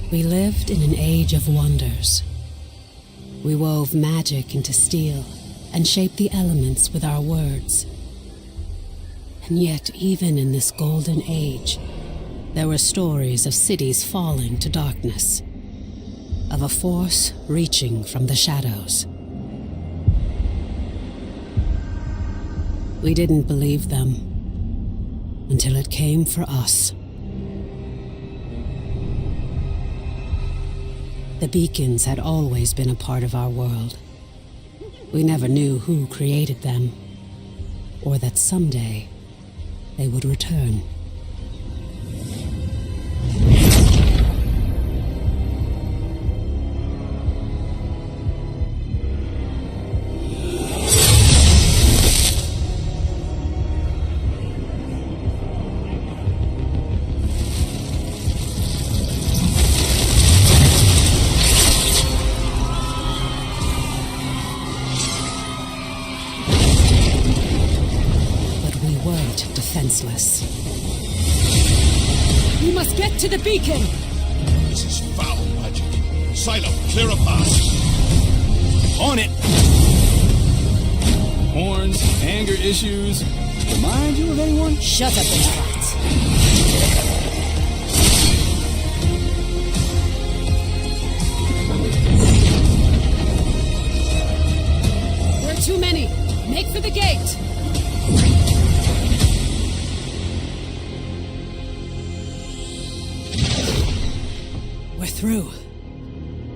We lived in an age of wonders. We wove magic into steel and shaped the elements with our words. And yet, even in this golden age, there were stories of cities falling to darkness, of a force reaching from the shadows. We didn't believe them until it came for us. The beacons had always been a part of our world. We never knew who created them, or that someday they would return. Defenseless. We must get to the beacon! This is foul magic. Silo, clear a path. On it! Horns, anger issues. Remind you of anyone? Shut up and fight. There are too many. Make for the gate! We're through.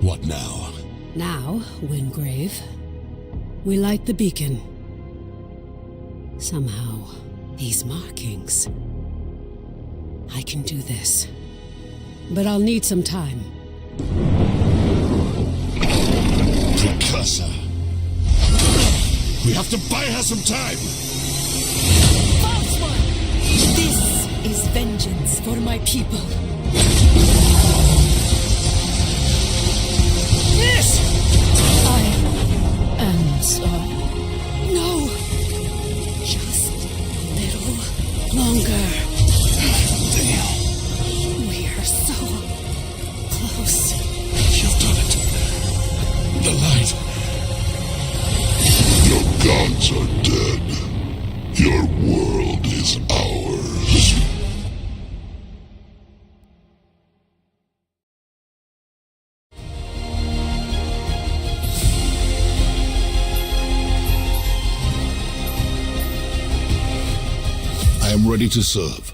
What now? Now, Wingrave, we light the beacon. Somehow, these markings... I can do this. But I'll need some time. Precursor. We have to buy her some time! False one! This is vengeance for my people. This! I am sorry. No! Just a little longer. Damn. We are so close. You've done it. The light. Your gods are dead. Your world is ours. I am ready to serve.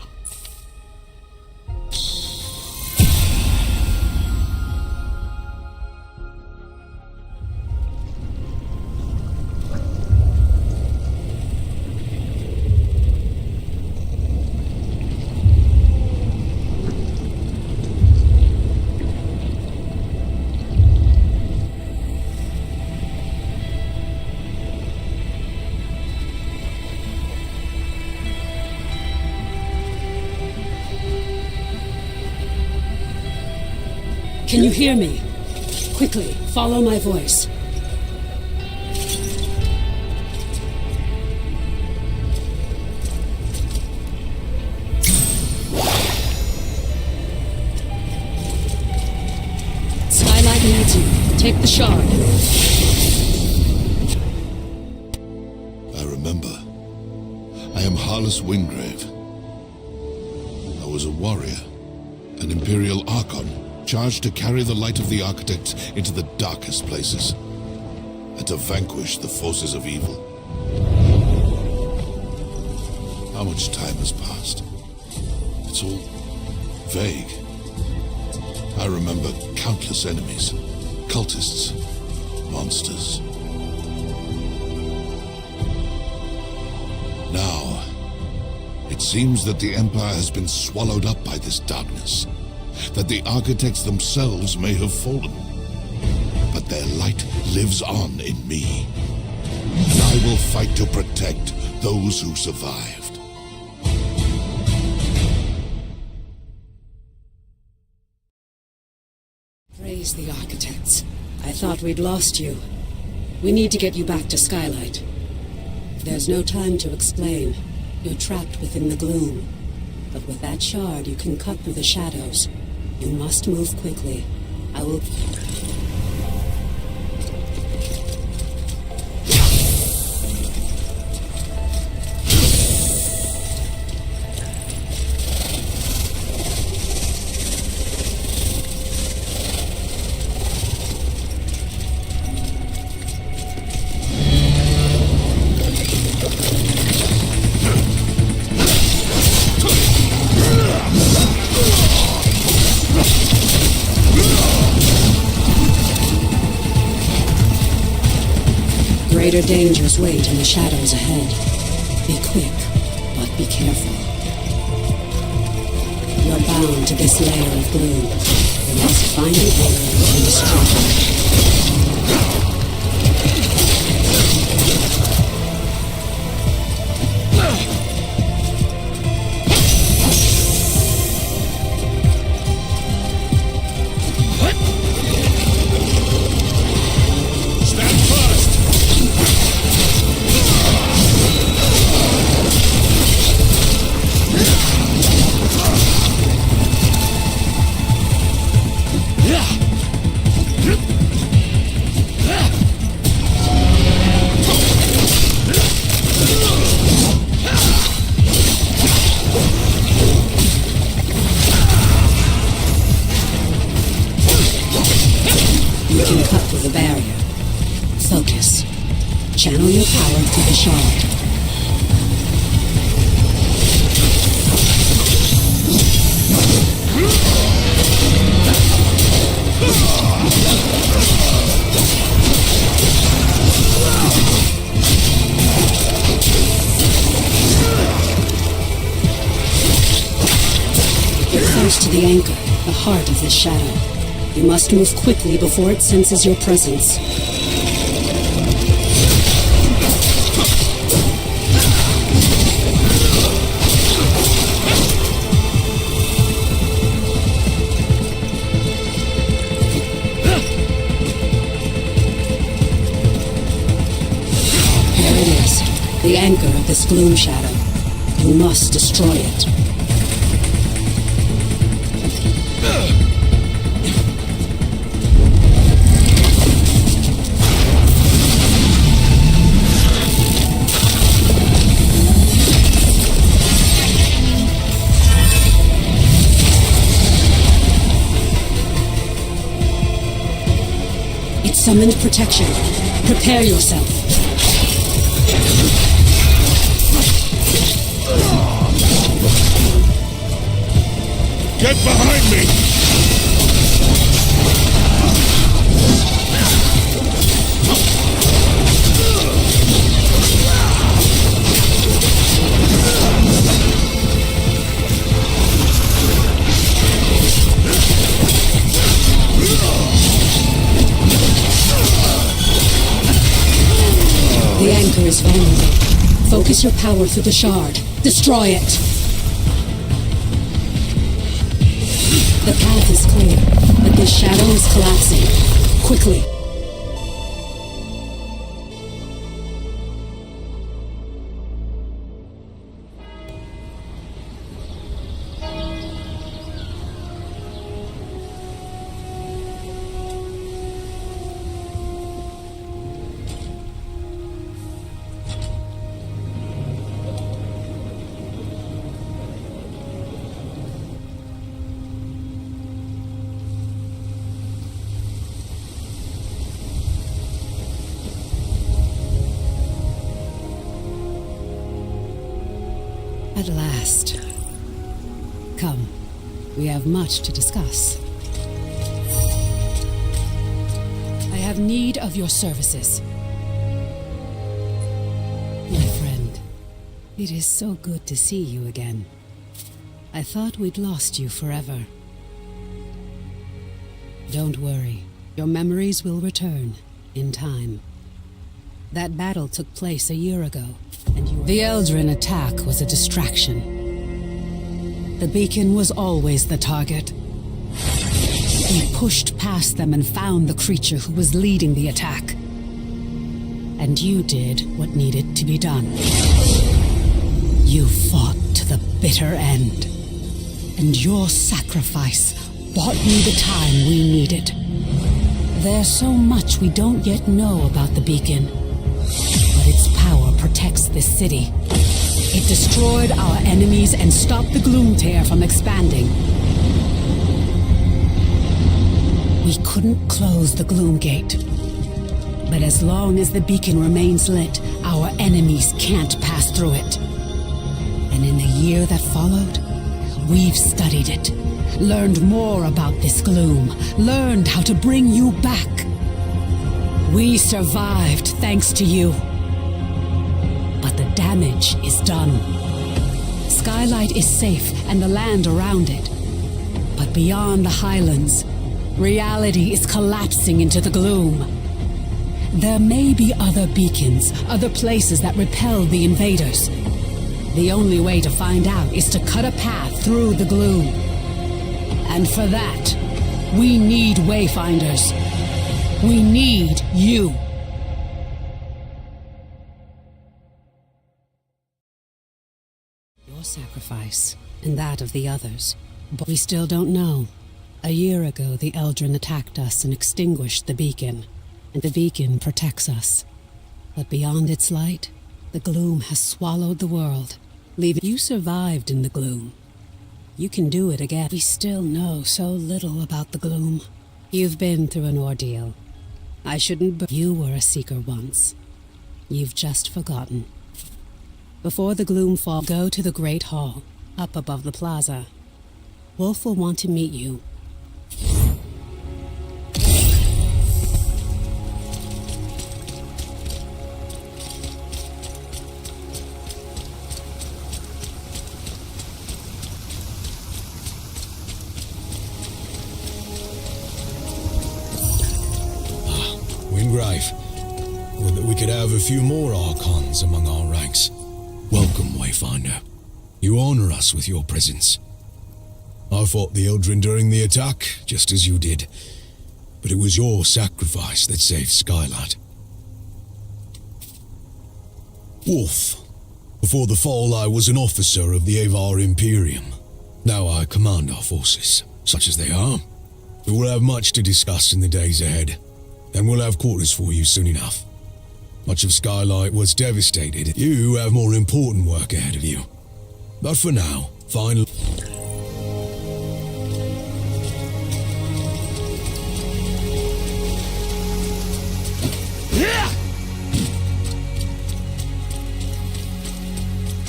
Can you hear me? Quickly, follow my voice. Skylight needs you. Take the shard. I remember. I am Harless Wingrave. I was a warrior, an Imperial Archon, charged to carry the light of the Architects into the darkest places, and to vanquish the forces of evil. How much time has passed? It's all vague. I remember countless enemies, cultists, monsters. Now, it seems that the Empire has been swallowed up by this darkness, that the Architects themselves may have fallen. But their light lives on in me, and I will fight to protect those who survived. Praise the Architects. I thought we'd lost you. We need to get you back to Skylight. There's no time to explain. You're trapped within the gloom. But with that shard, you can cut through the shadows. You must move quickly. I will... Greater dangers wait in the shadows ahead. Be quick, but be careful. You're bound to this layer of gloom. You must find the anchor and destroy it. You can cut through the barrier. Focus. Channel your power through the shard. Get close to the anchor, the heart of this shadow. You must move quickly before it senses your presence. There it is, the anchor of this gloom shadow. You must destroy it. It summoned protection. Prepare yourself. Get behind me! The anchor is vulnerable. Focus your power through the shard. Destroy it! The path is clear, but this shadow is collapsing. Quickly! At last. Come, we have much to discuss. I have need of your services. My friend, it is so good to see you again. I thought we'd lost you forever. Don't worry, your memories will return in time. That battle took place a year ago. The Eldrin attack was a distraction. The beacon was always the target. We pushed past them and found the creature who was leading the attack. And you did what needed to be done. You fought to the bitter end. And your sacrifice bought me the time we needed. There's so much we don't yet know about the beacon, but its power protects this city. It destroyed our enemies and stopped the gloom tear from expanding. We couldn't close the gloom gate, but as long as the beacon remains lit, our enemies can't pass through it. And in the year that followed, we've studied it, learned more about this gloom, learned how to bring you back. We survived thanks to you. But the damage is done. Skylight is safe and the land around it. But beyond the highlands, reality is collapsing into the gloom. There may be other beacons, other places that repelled the invaders. The only way to find out is to cut a path through the gloom. And for that, we need Wayfinders. We need you. Your sacrifice, and that of the others. But we still don't know. A year ago, the Eldrin attacked us and extinguished the beacon. And the beacon protects us. But beyond its light, the gloom has swallowed the world, leaving you survived in the gloom. You can do it again. We still know so little about the gloom. You've been through an ordeal. I shouldn't. You were a seeker once. You've just forgotten. Before the gloom fall, go to the Great Hall, up above the plaza. Wolf will want to meet you. Wingrave. Would that we could have a few more Archons among our ranks. Welcome, Wayfinder. You honor us with your presence. I fought the Eldrin during the attack, just as you did. But it was your sacrifice that saved Skylight. Wolf. Before the fall, I was an officer of the Avar Imperium. Now I command our forces, such as they are. We will have much to discuss in the days ahead. And we'll have quarters for you soon enough. Much of Skylight was devastated. You have more important work ahead of you. But for now, finally...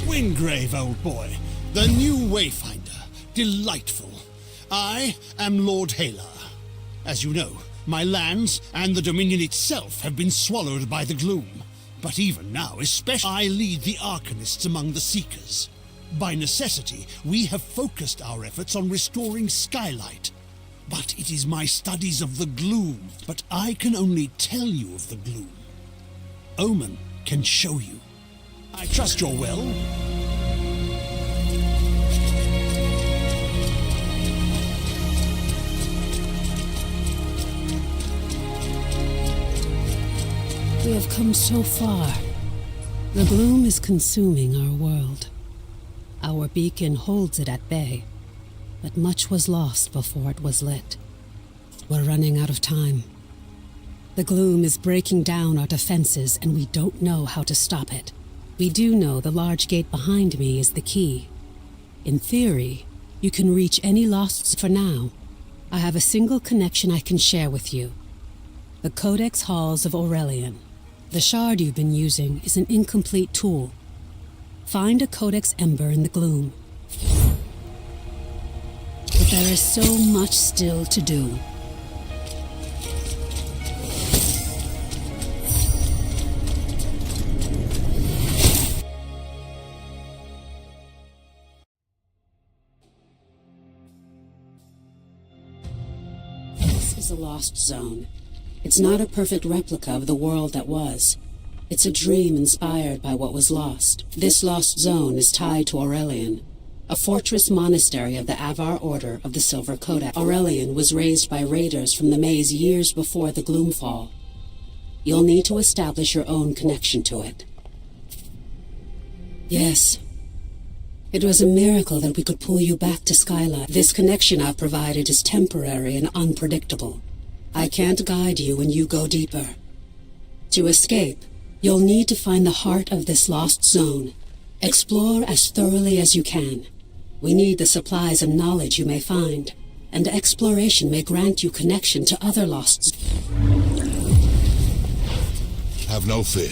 Wingrave, old boy. The new Wayfinder. Delightful. I am Lord Halar. As you know, my lands and the Dominion itself have been swallowed by the gloom. But even now, especially, I lead the Arcanists among the Seekers. By necessity, we have focused our efforts on restoring Skylight. But it is my studies of the gloom. But I can only tell you of the gloom. Omen can show you. I trust your will. We have come so far. The gloom is consuming our world. Our beacon holds it at bay, but much was lost before it was lit. We're running out of time. The gloom is breaking down our defenses, and we don't know how to stop it. We do know the large gate behind me is the key. In theory, you can reach any lost. For now, I have a single connection I can share with you. The Codex Halls of Aurelian. The shard you've been using is an incomplete tool. Find a Codex Ember in the gloom. But there is so much still to do. This is a lost zone. It's not a perfect replica of the world that was. It's a dream inspired by what was lost. This lost zone is tied to Aurelian, a fortress monastery of the Avar Order of the Silver Codex. Aurelian was raised by raiders from the maze years before the Gloomfall. You'll need to establish your own connection to it. Yes, It was a miracle that we could pull you back to Skylight. This connection I've provided is temporary and unpredictable. I can't guide you when you go deeper. To escape, you'll need to find the heart of this lost zone. Explore as thoroughly as you can. We need the supplies and knowledge you may find, and exploration may grant you connection to other lost zones. Have no fear.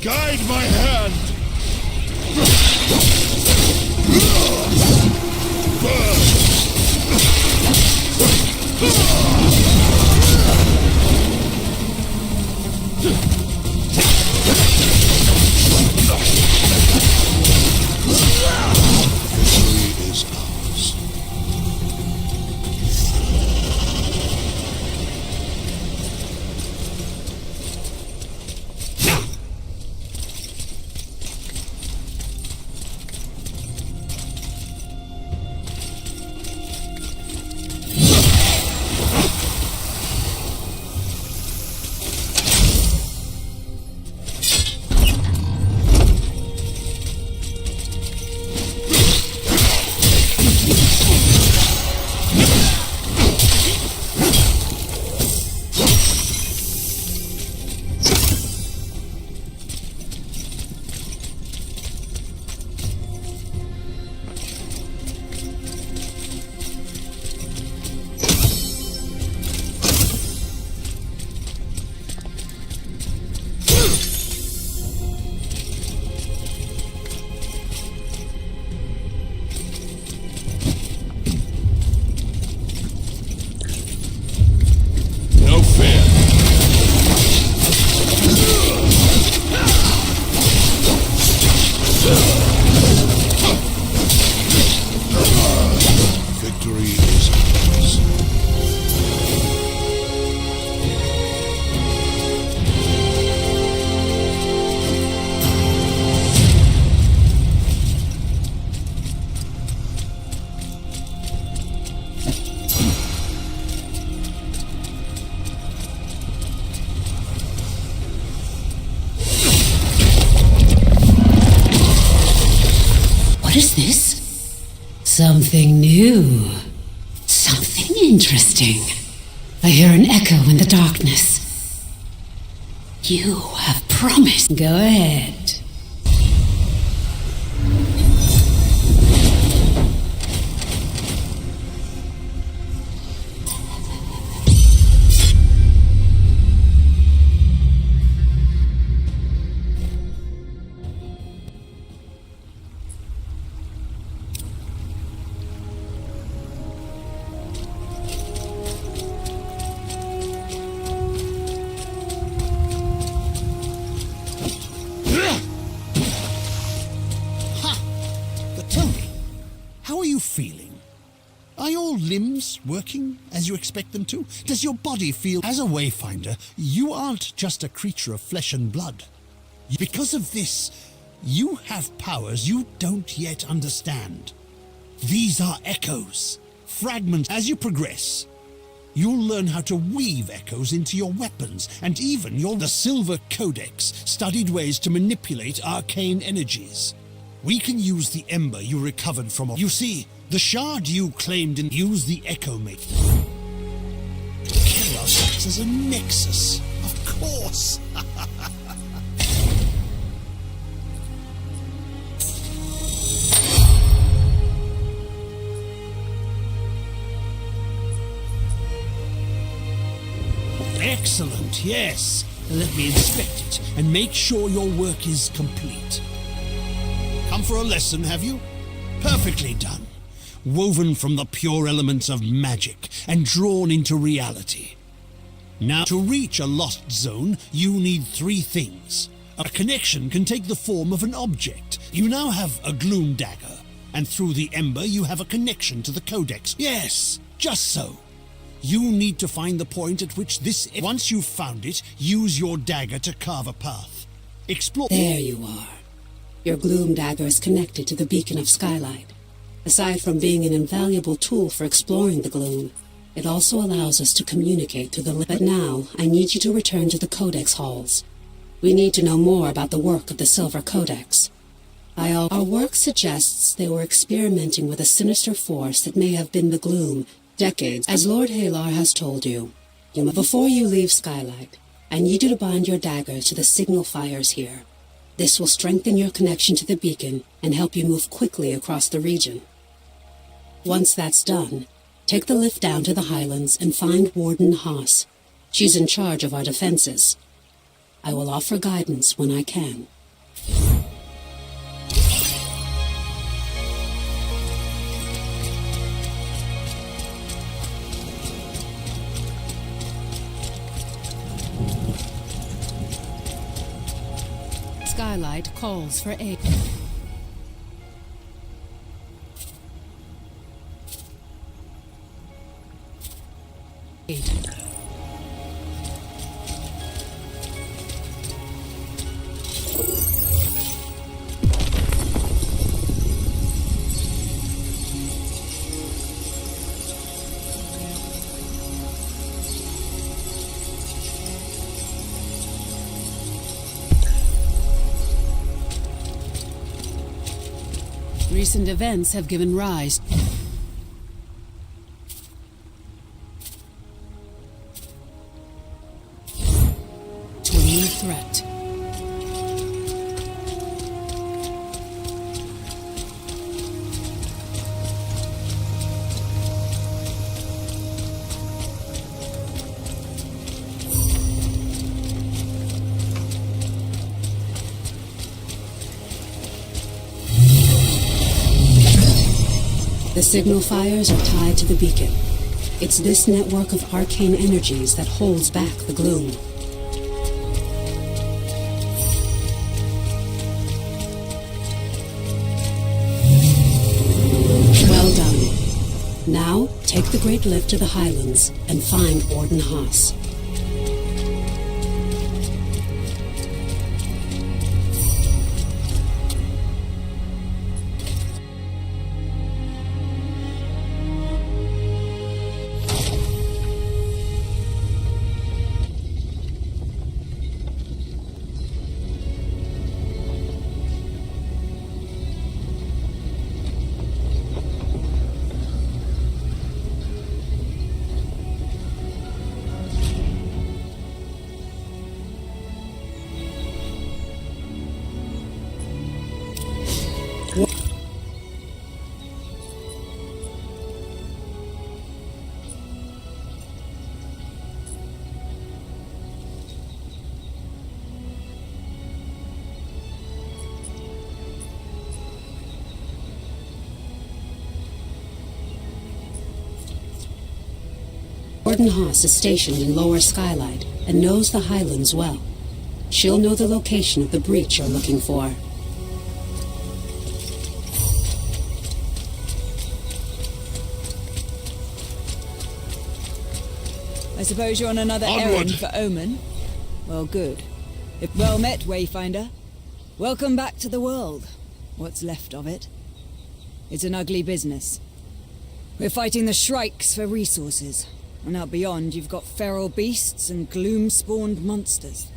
Guide my hand! Victory is ours. No fear. Victory is ours. What is this? Something new. Something interesting. I hear an echo in the darkness. You have promised. Go ahead. How are you feeling? Are your limbs working as you expect them to? Does your body feel... As a Wayfinder, you aren't just a creature of flesh and blood. Because of this, you have powers you don't yet understand. These are echoes, fragments. As you progress, you'll learn how to weave echoes into your weapons, and even the Silver Codex studied ways to manipulate arcane energies. We can use the ember you recovered from. You see, the shard you claimed and use the Echo Maker. Chaos acts as a nexus, of course. Excellent, yes. Let me inspect it and make sure your work is complete. Come for a lesson, have you? Perfectly done. Woven from the pure elements of magic and drawn into reality. Now, to reach a lost zone, you need 3 things. A connection can take the form of an object. You now have a gloom dagger, and through the ember you have a connection to the codex. Yes, just so. You need to find the point at which once you've found it, use your dagger to carve a path. Explore. There you are. Your gloom dagger is connected to the beacon of skylight. Aside from being an invaluable tool for exploring the gloom, it also allows us to communicate through the But now, I need you to return to the codex halls. We need to know more about the work of the Silver Codex. Our work suggests they were experimenting with a sinister force that may have been the gloom decades. As Lord Halar has told you, before you leave Skylight, I need you to bind your dagger to the signal fires here. This will strengthen your connection to the beacon and help you move quickly across the region. Once that's done, take the lift down to the Highlands and find Warden Haas. She's in charge of our defenses. I will offer guidance when I can. Skylight calls for aid. Recent events have given rise to a new threat. The signal fires are tied to the beacon. It's this network of arcane energies that holds back the gloom. Well done. Now, take the Great Lift to the Highlands and find Warden Haas. Warden Haas is stationed in Lower Skylight and knows the Highlands well. She'll know the location of the breach you're looking for. I suppose you're on another errand for Omen? Well, good. If well met, Wayfinder. Welcome back to the world. What's left of it. It's an ugly business. We're fighting the Shrikes for resources. And out beyond, you've got feral beasts and gloom-spawned monsters.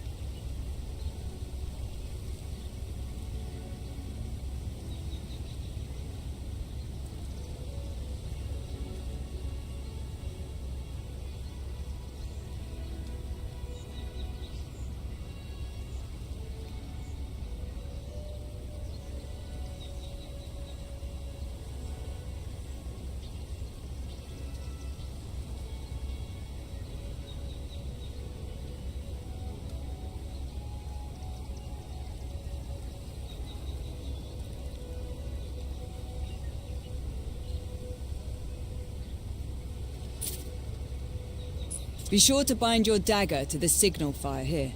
Be sure to bind your dagger to the signal fire here.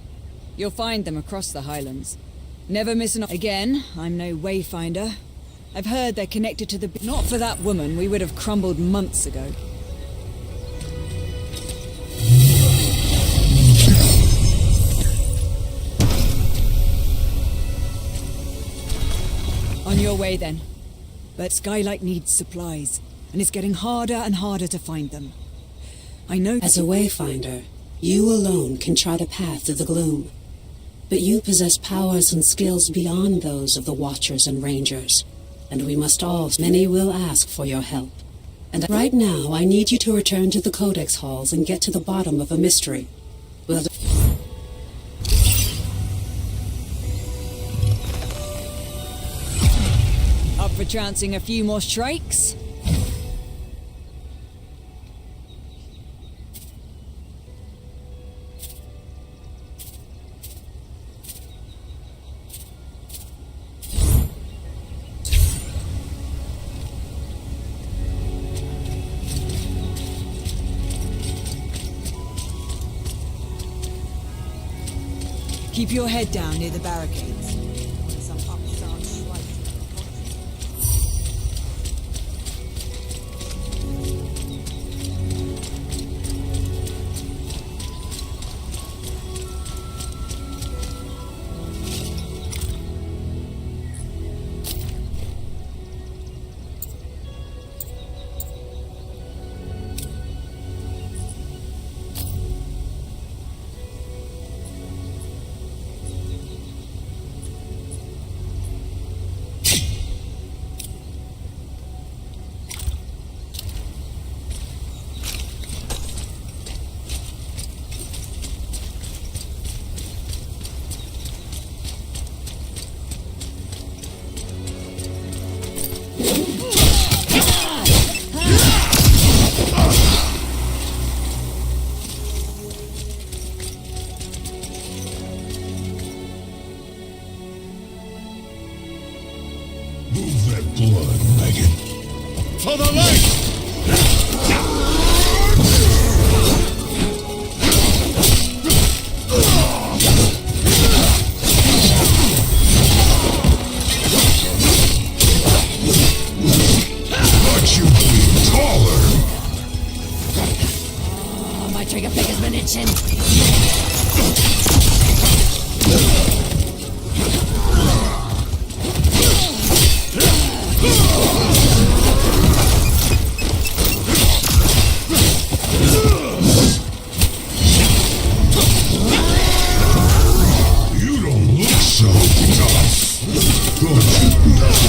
You'll find them across the Highlands. Never miss an... Again, I'm no Wayfinder. I've heard they're connected to the... Not for that woman, we would have crumbled months ago. On your way then. But Skylight needs supplies, and it's getting harder and harder to find them. I know... As a Wayfinder, you alone can chart a path through the gloom. But you possess powers and skills beyond those of the Watchers and Rangers. And we must all... Many will ask for your help. And right now, I need you to return to the Codex Halls and get to the bottom of a mystery. We'll... Up for trouncing a few more strikes? Keep your head down near the barricades. Some upstart slight. Move that blood, Megan. For the light! Thought you'd be taller. Oh, my trigger finger's been itching. You don't look so tough. Thought you'd be taller.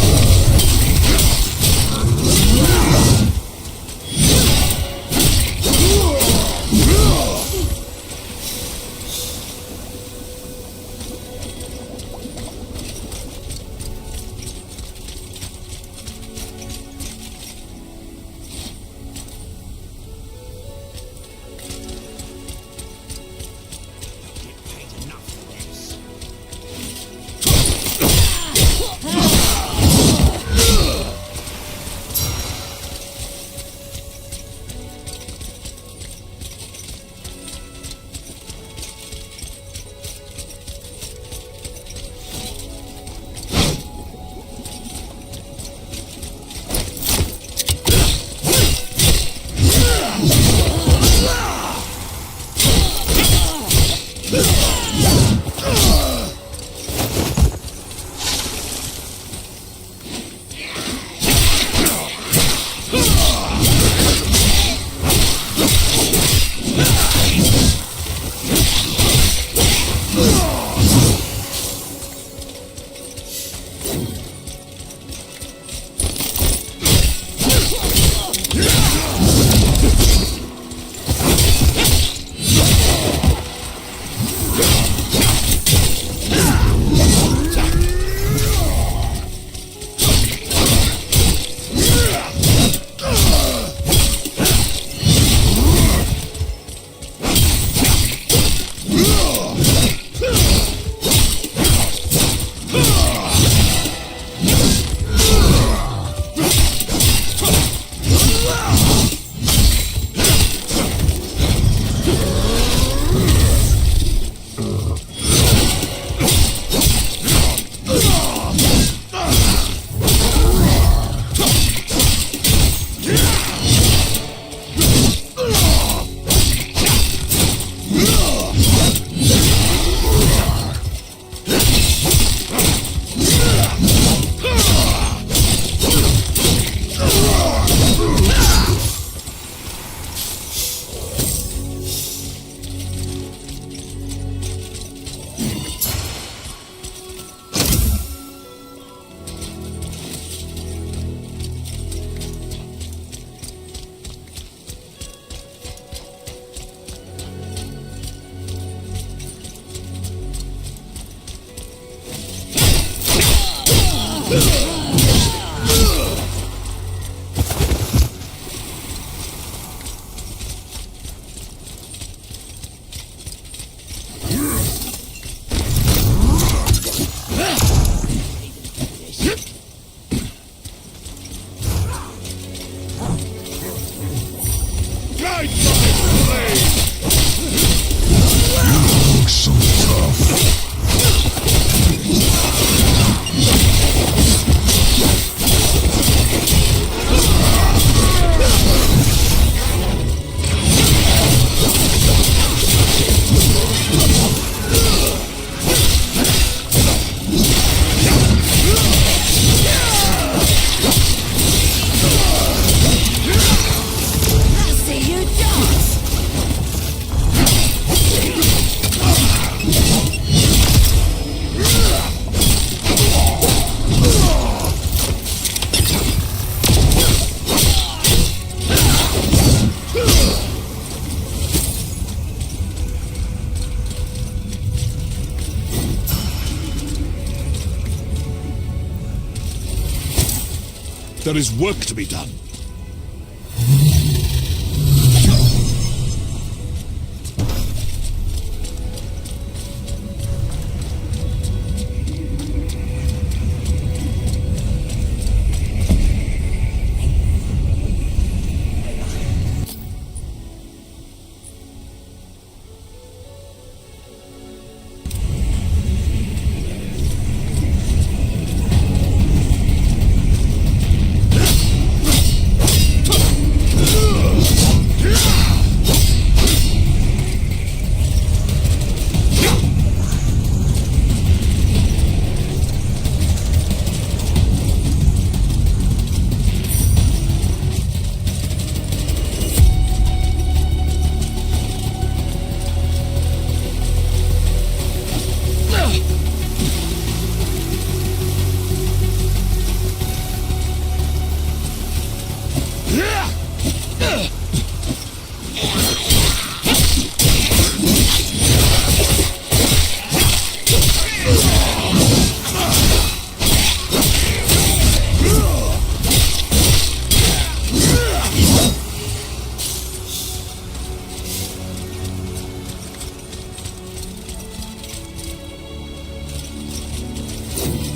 There is work to be done.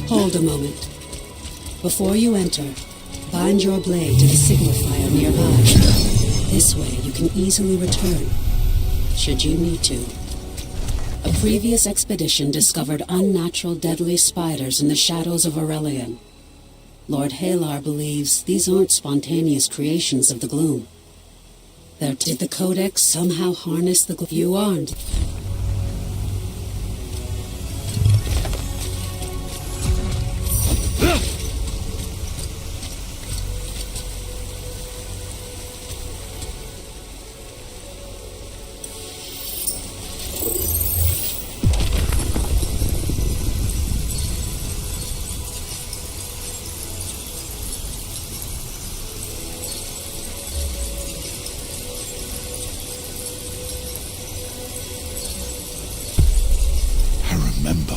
Hold a moment. Before you enter, bind your blade to the signifier nearby. This way you can easily return, should you need to. A previous expedition discovered unnatural deadly spiders in the shadows of Aurelian. Lord Halar believes these aren't spontaneous creations of the gloom. Did the Codex somehow harness the gloom? You aren't. Remember.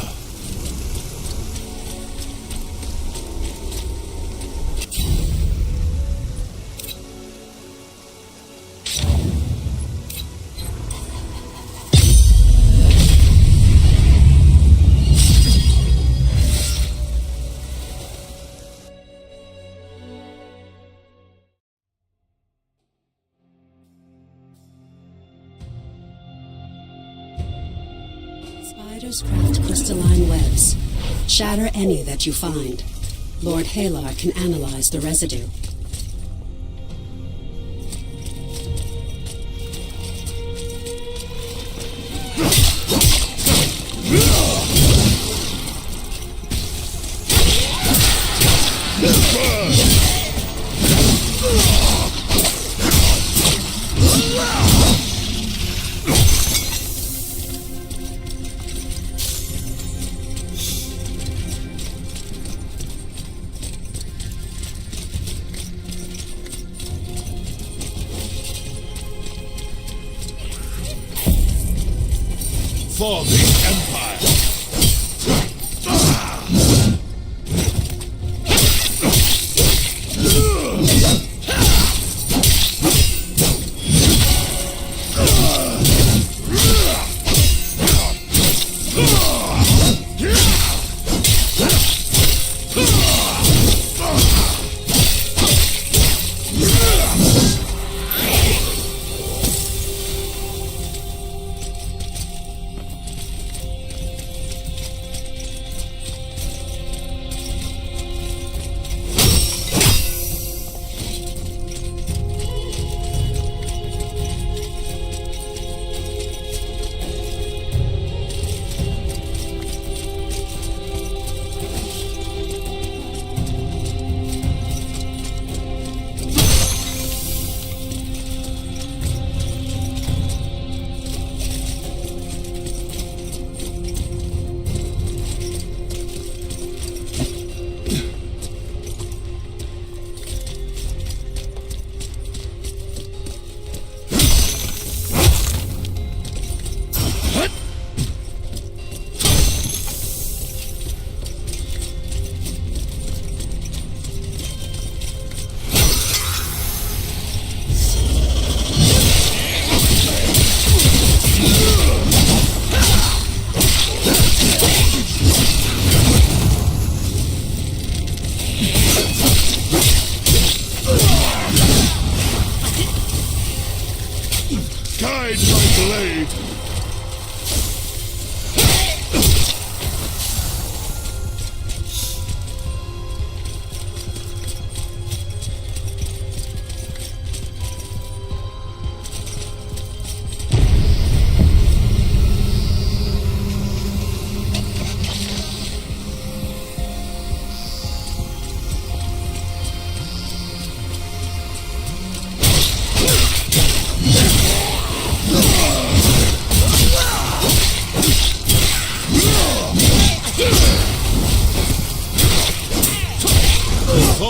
Spiders craft crystalline webs. Shatter any that you find. Lord Halar can analyze the residue. For the Empire!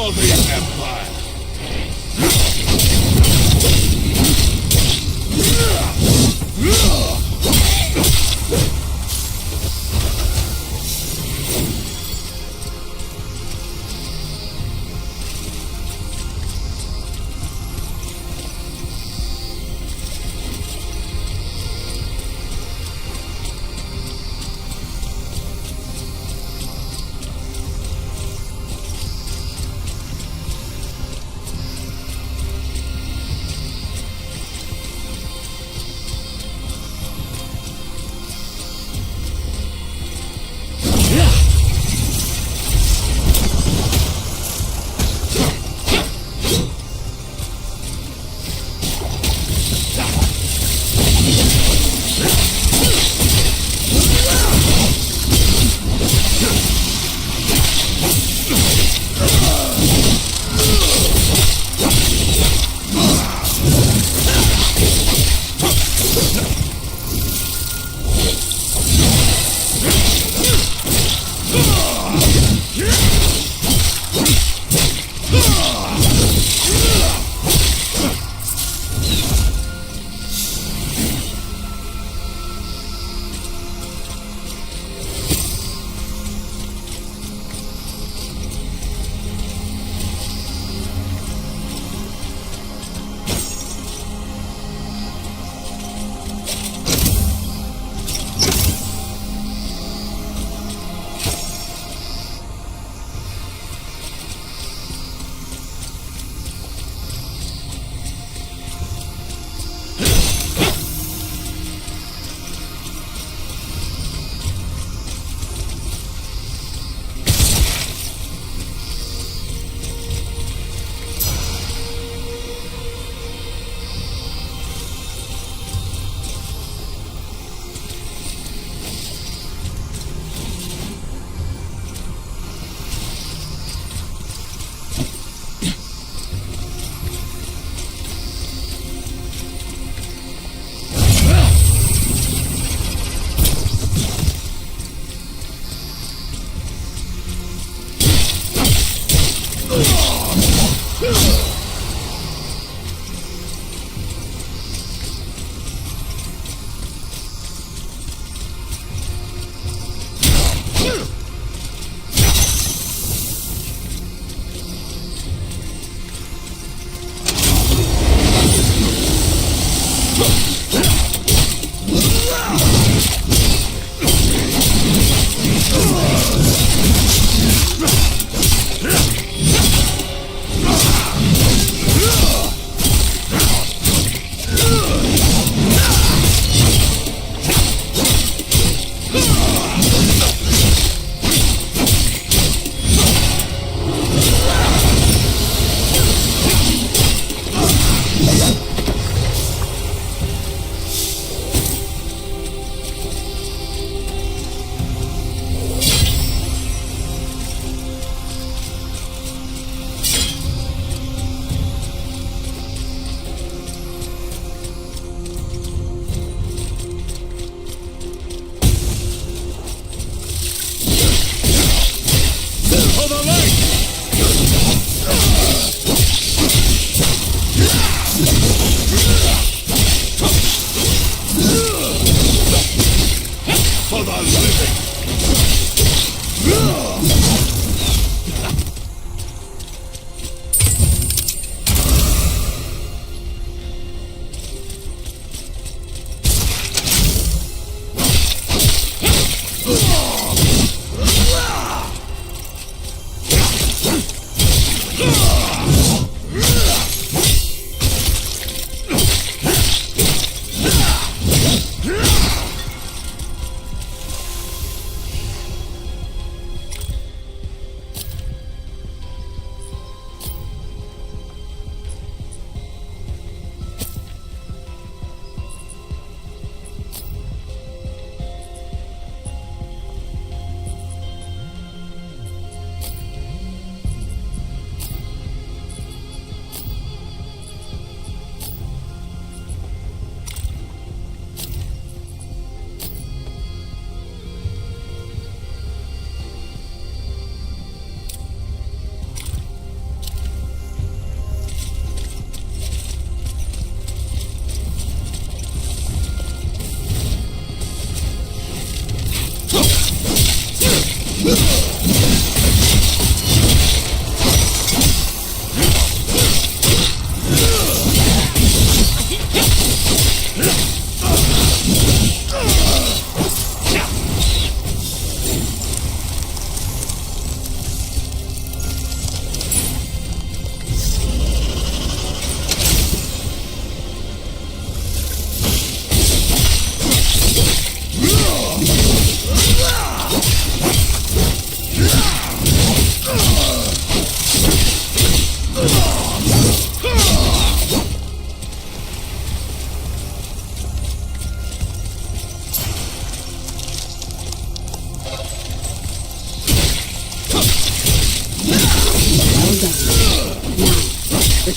For the Empire!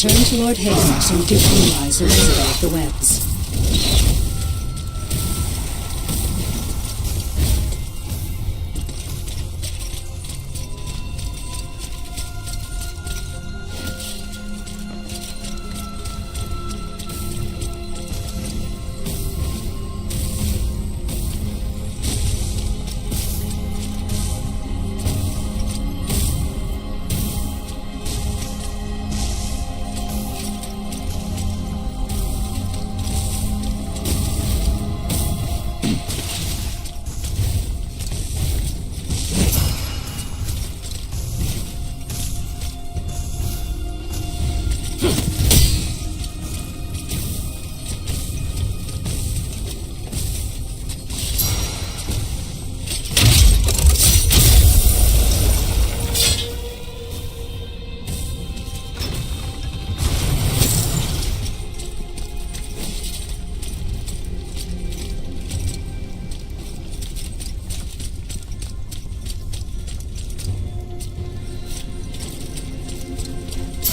Return to Lord Haven so we can analyze the residue of the webs.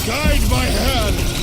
Guide my hand!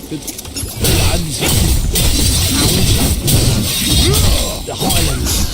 Bloods, hounds, the Highlands,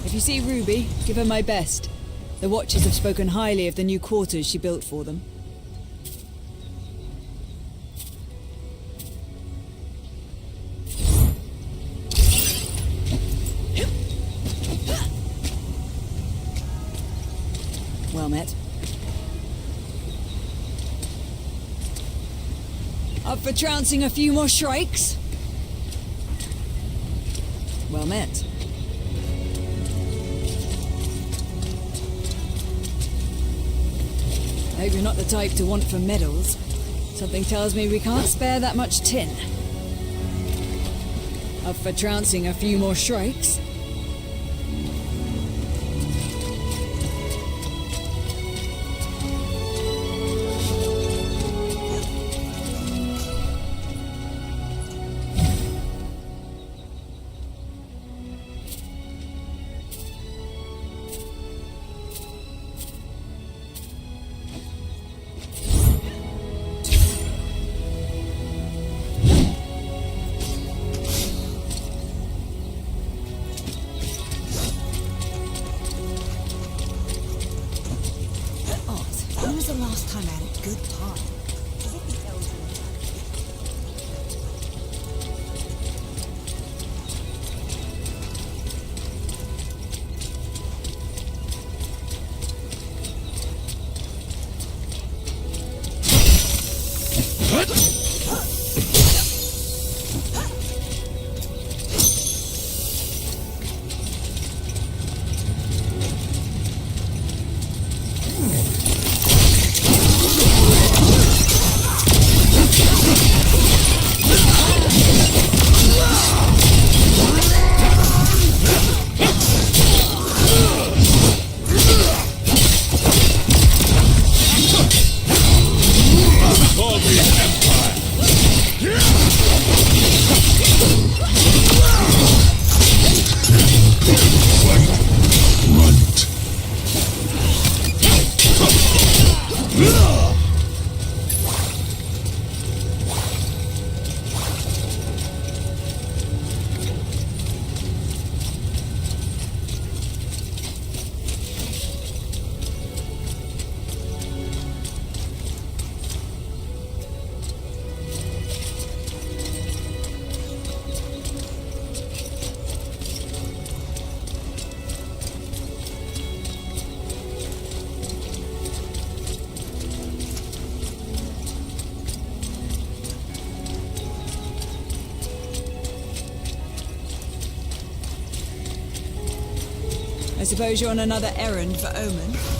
If you see Ruby, give her my best. The Watchers have spoken highly of the new quarters she built for them. Well met. Up for trouncing a few more shrikes? Well met. I hope you're not the type to want for medals. Something tells me we can't spare that much tin. Up for trouncing a few more shrikes? suppose you're on another errand for Omen?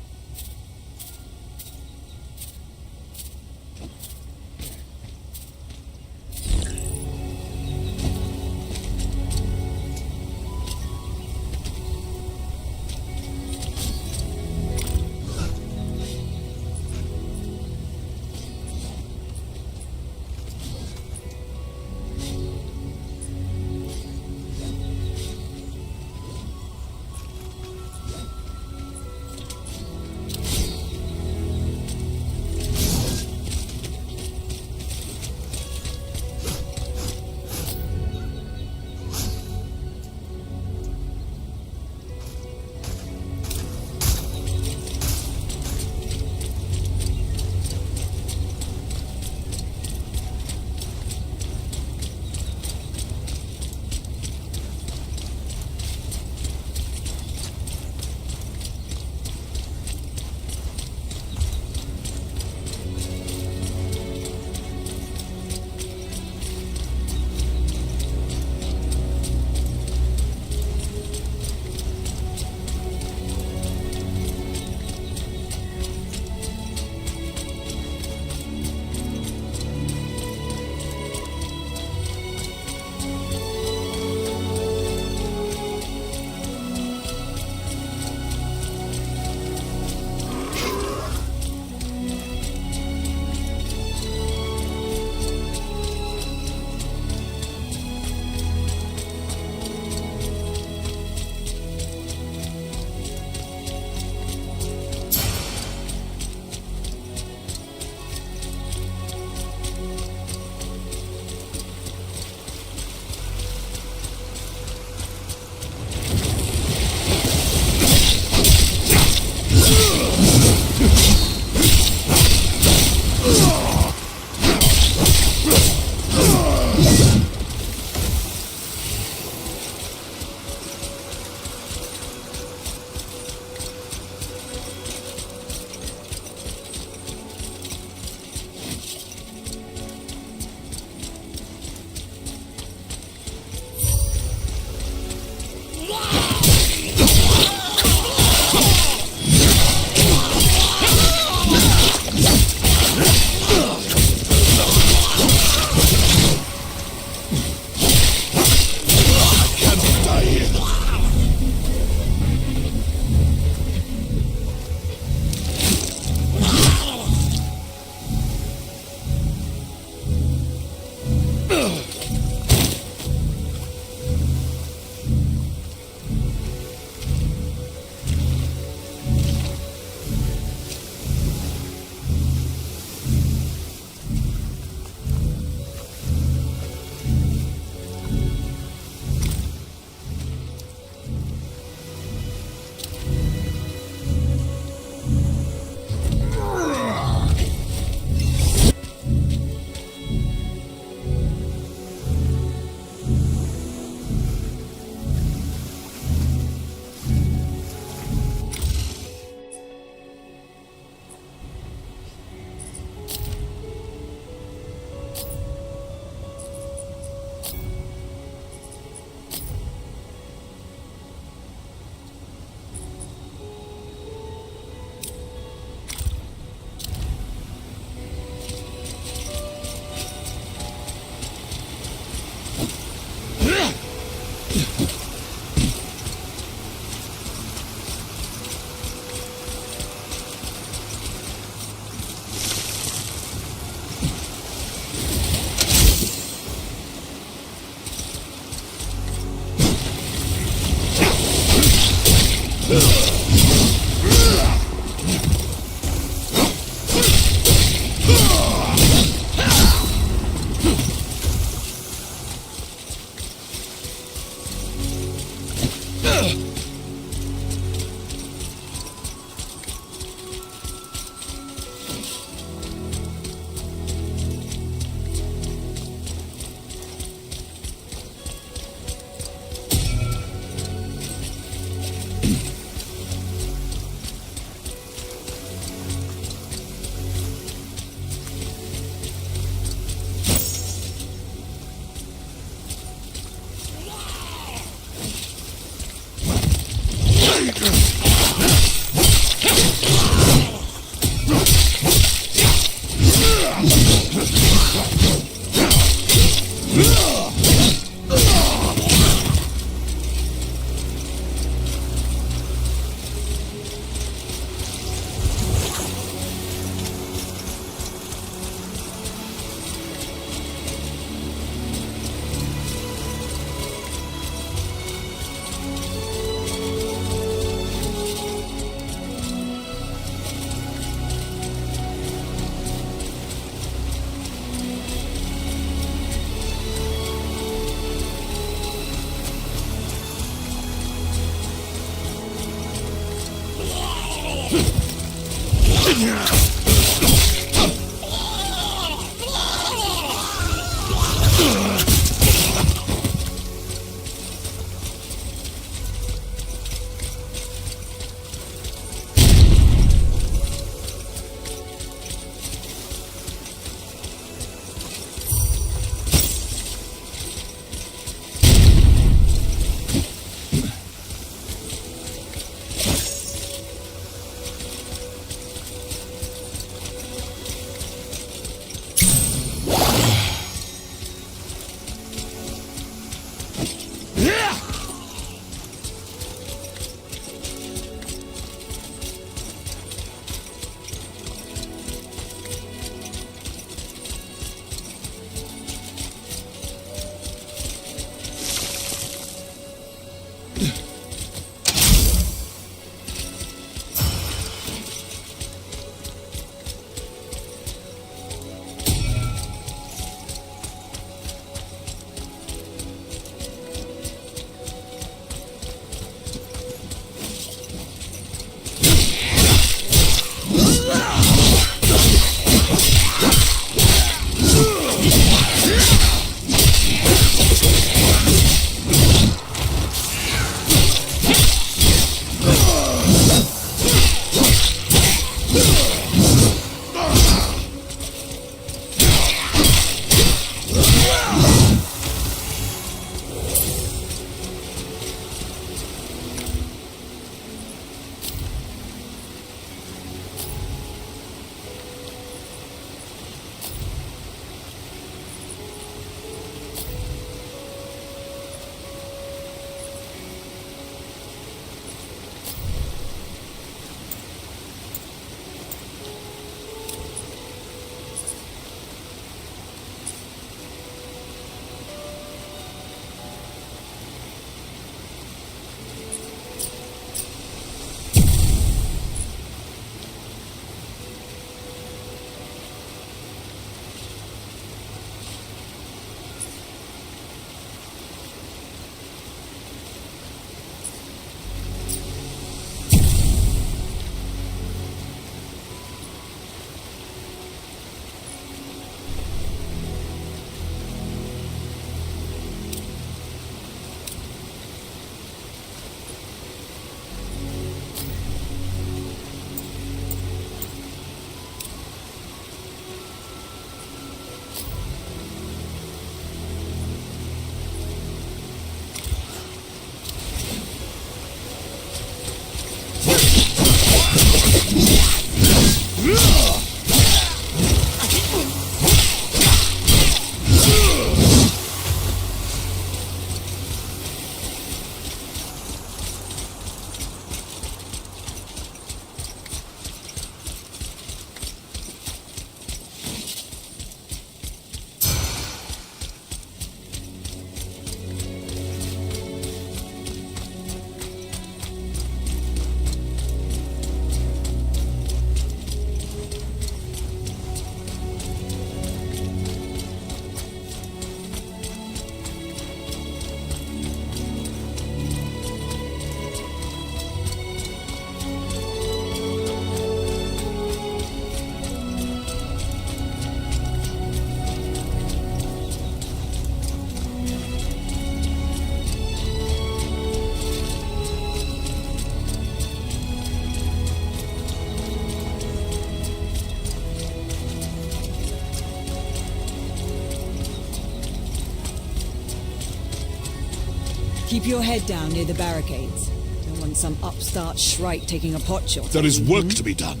Keep your head down near the barricades. Don't want some upstart shrike taking a pot shot. There is work to be done.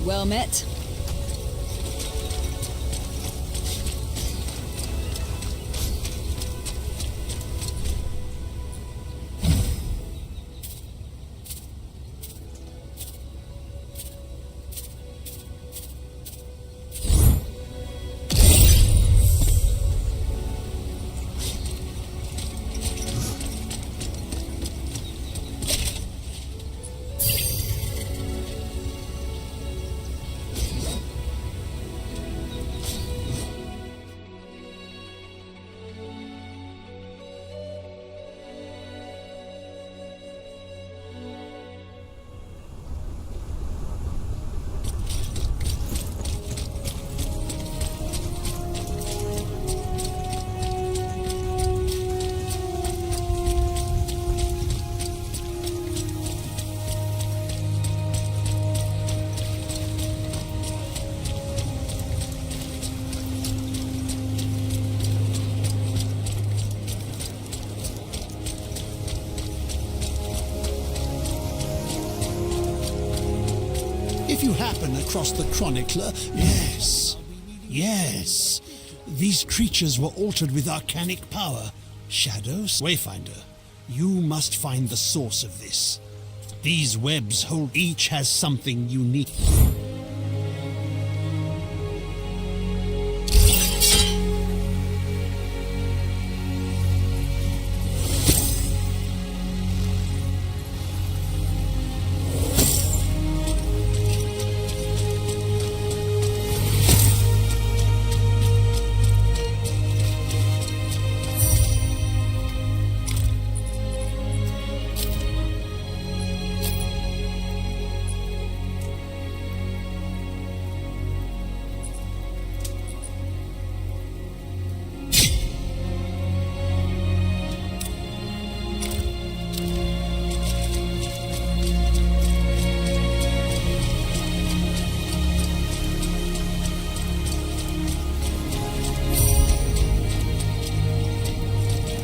Well met. If you happen across the chronicler, yes. These creatures were altered with arcanic power. Shadows? Wayfinder, you must find the source of this. These webs hold, each has something unique.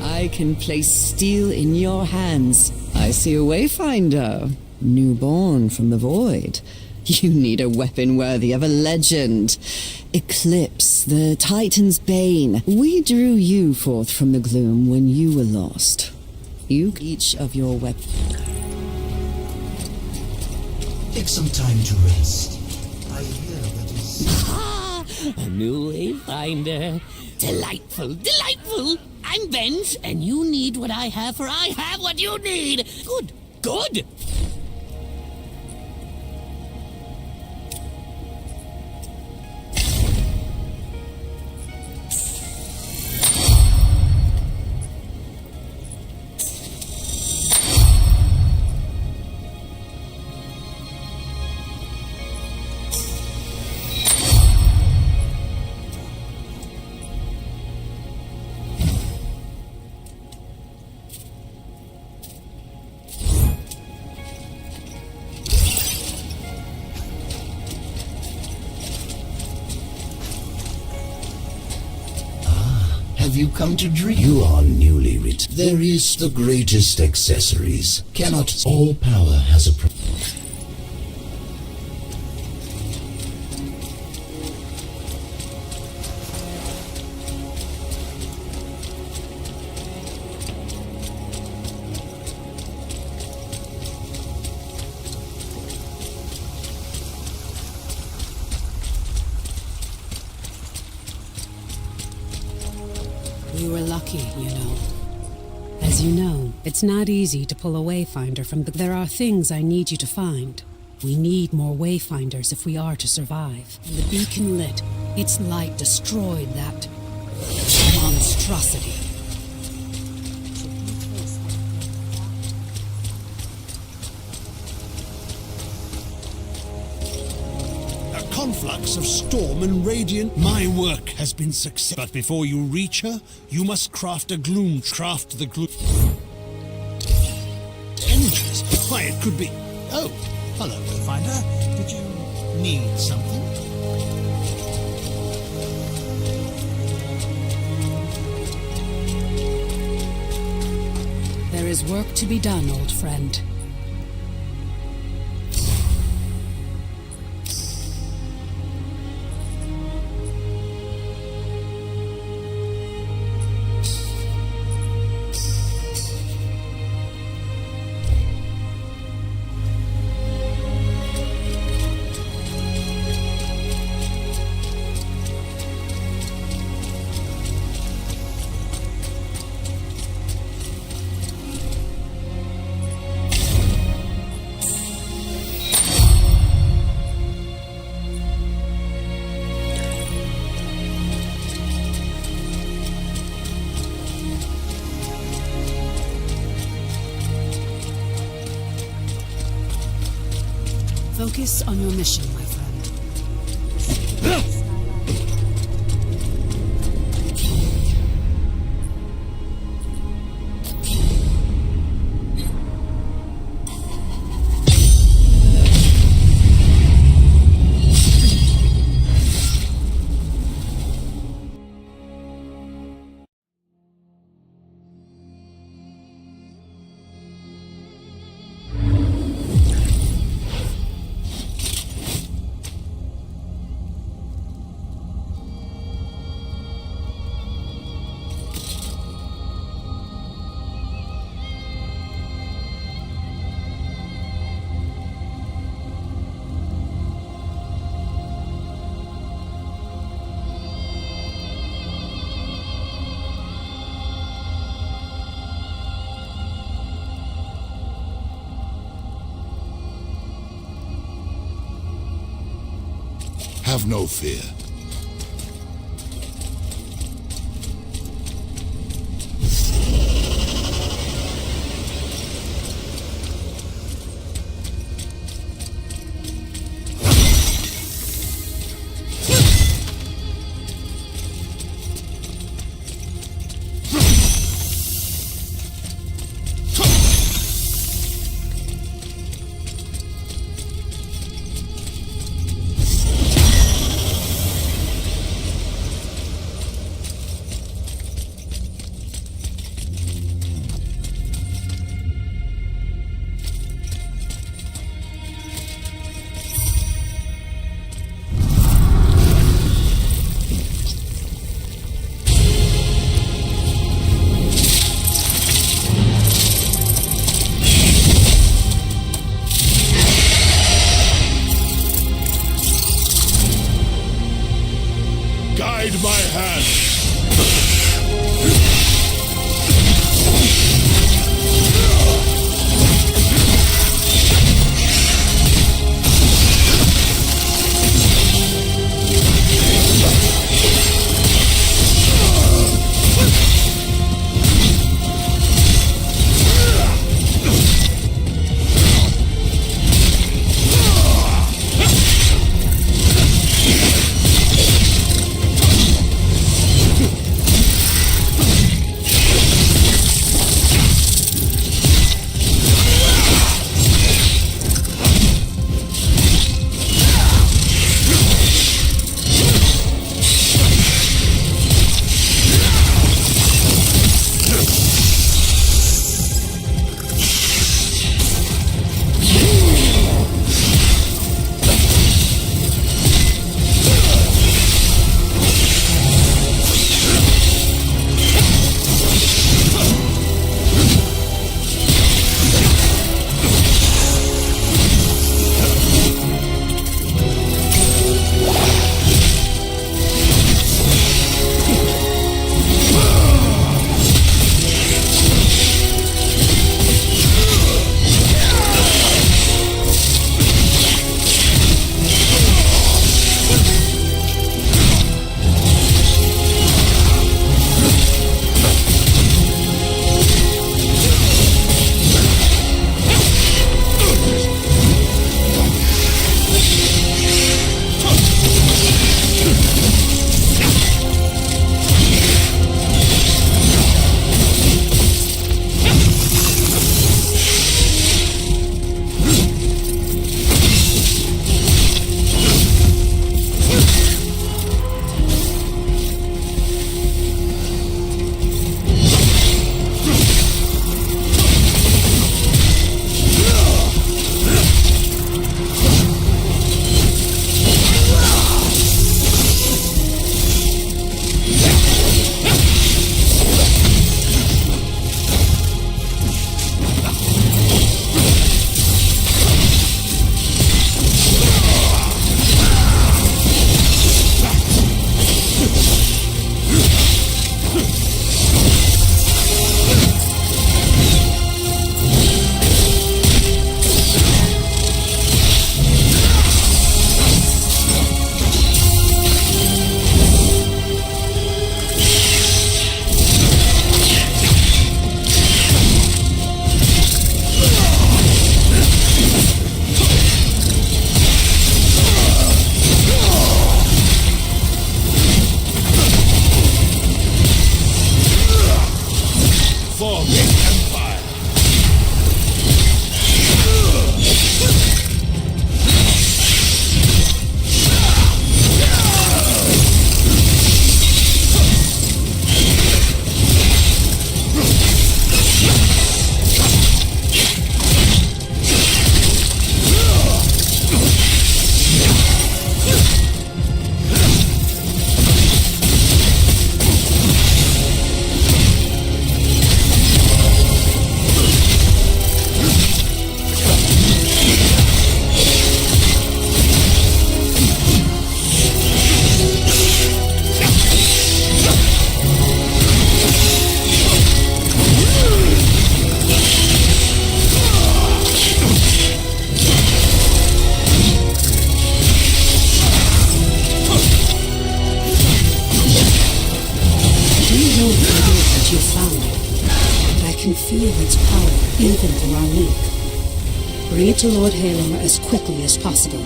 I can place steel in your hands. I see a Wayfinder, newborn from the void. You need a weapon worthy of a legend. Eclipse, the Titan's bane. We drew you forth from the gloom when you were lost. You each of your weapons. Take some time to rest. I hear that is... Ah, a new Wayfinder. Delightful, delightful. I'm Ben's, and you need what I have, for I have what you need. Good, good. Have you come to dream? You are newly written. There is the greatest accessories. Cannot all power has a... We were lucky, you know. As you know, it's not easy to pull a Wayfinder from the... There are things I need you to find. We need more Wayfinders if we are to survive. When the beacon lit, its light destroyed that monstrosity. Conflux of storm and radiant. My work has been successful. But before you reach her, you must craft a gloom. Craft the gloom. Energies? Why, it could be... Oh, hello, Wayfinder. Did you need something? There is work to be done, old friend. Focus on your mission, my friend. Have no fear. forming empire. You found, and I can feel its power even through our link. Bring it to Lord Halo as quickly as possible.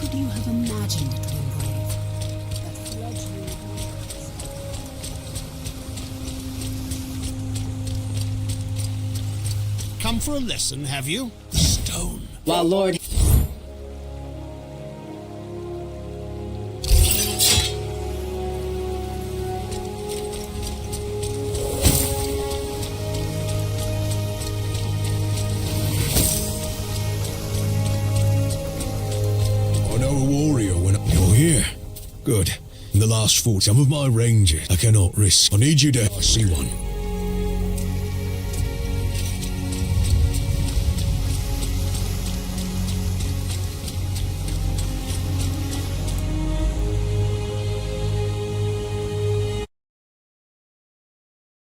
Could you have imagined it, Wingrave? Come for a lesson, have you? The stone. While Lord... Here. Good. In the last fought some of my rangers I cannot risk. I need you to... I see one.